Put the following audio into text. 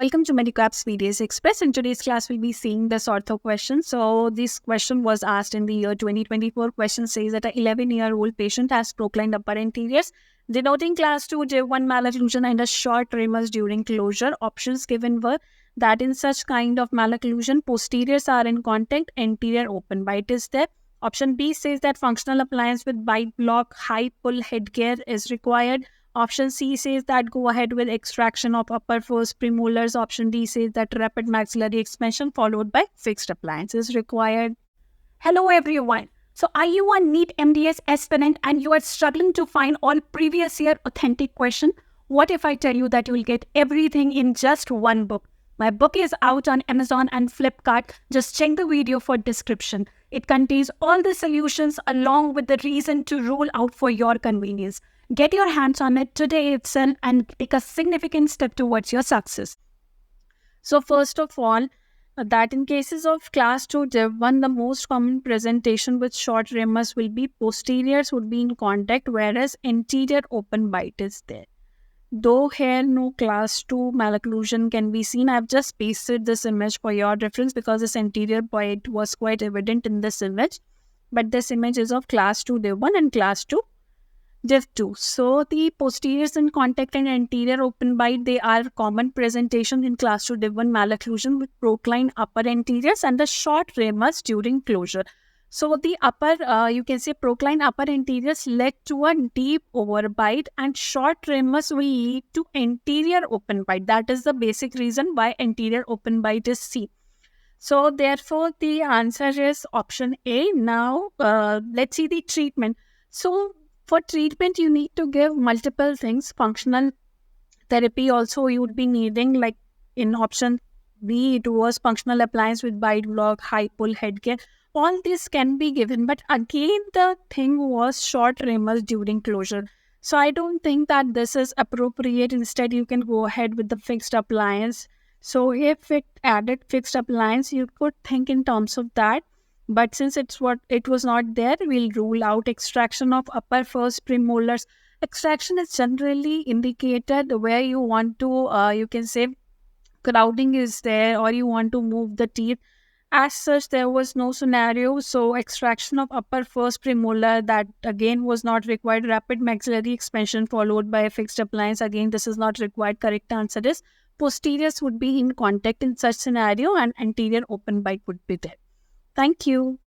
Welcome to Medicap's VDS Express. In today's class, we'll be seeing this ortho question. So this question was asked in the year 2024. Question says that an 11-year-old patient has proclined upper anteriors, denoting class 2 J1 malocclusion and a short ramus during closure. Options given were that in such kind of malocclusion, posteriors are in contact, anterior open bite is there. Option B says that functional appliance with bite block, high pull headgear is required. Option C says that go ahead with extraction of upper first premolars. Option D says that rapid maxillary expansion followed by fixed appliance is required. Hello everyone. So are you a NEET MDS aspirant and you are struggling to find all previous year authentic question? What if I tell you that you will get everything in just one book? My book is out on Amazon and Flipkart. Just check the video for description. It contains all the solutions along with the reason to rule out for your convenience. Get your hands on it today itself and take a significant step towards your success. So first of all, that in cases of class 2 J1, the most common presentation with short ramus will be posteriors would be in contact, whereas anterior open bite is there. Though here no class 2 malocclusion can be seen, I've just pasted this image for your reference because this anterior bite was quite evident in this image. But this image is of class 2 J1 and class 2 J2. So the posteriors in contact and anterior open bite, they are common presentation in class 2 J1 malocclusion with proclined upper anteriors and the short ramus during closure. So the upper, you can say proclined upper anteriors led to a deep overbite and short ramus will lead to anterior open bite. That is the basic reason why anterior open bite is C. So therefore the answer is option A. Now let's see the treatment. So for treatment, you need to give multiple things. Functional therapy also you would be needing, like in option B, it was functional appliance with bite block, high pull headgear. All this can be given, but again, the thing was short ramus during closure. So I don't think that this is appropriate. Instead, you can go ahead with the fixed appliance. So if it added fixed appliance, you could think in terms of that. But since it was not there, we'll rule out extraction of upper first premolars. Extraction is generally indicated where you want to, you can say, crowding is there or you want to move the teeth. As such, there was no scenario. So extraction of upper first premolar, that again was not required. Rapid maxillary expansion followed by a fixed appliance. Again, this is not required. Correct answer is posteriors would be in contact in such scenario and anterior open bite would be there. Thank you.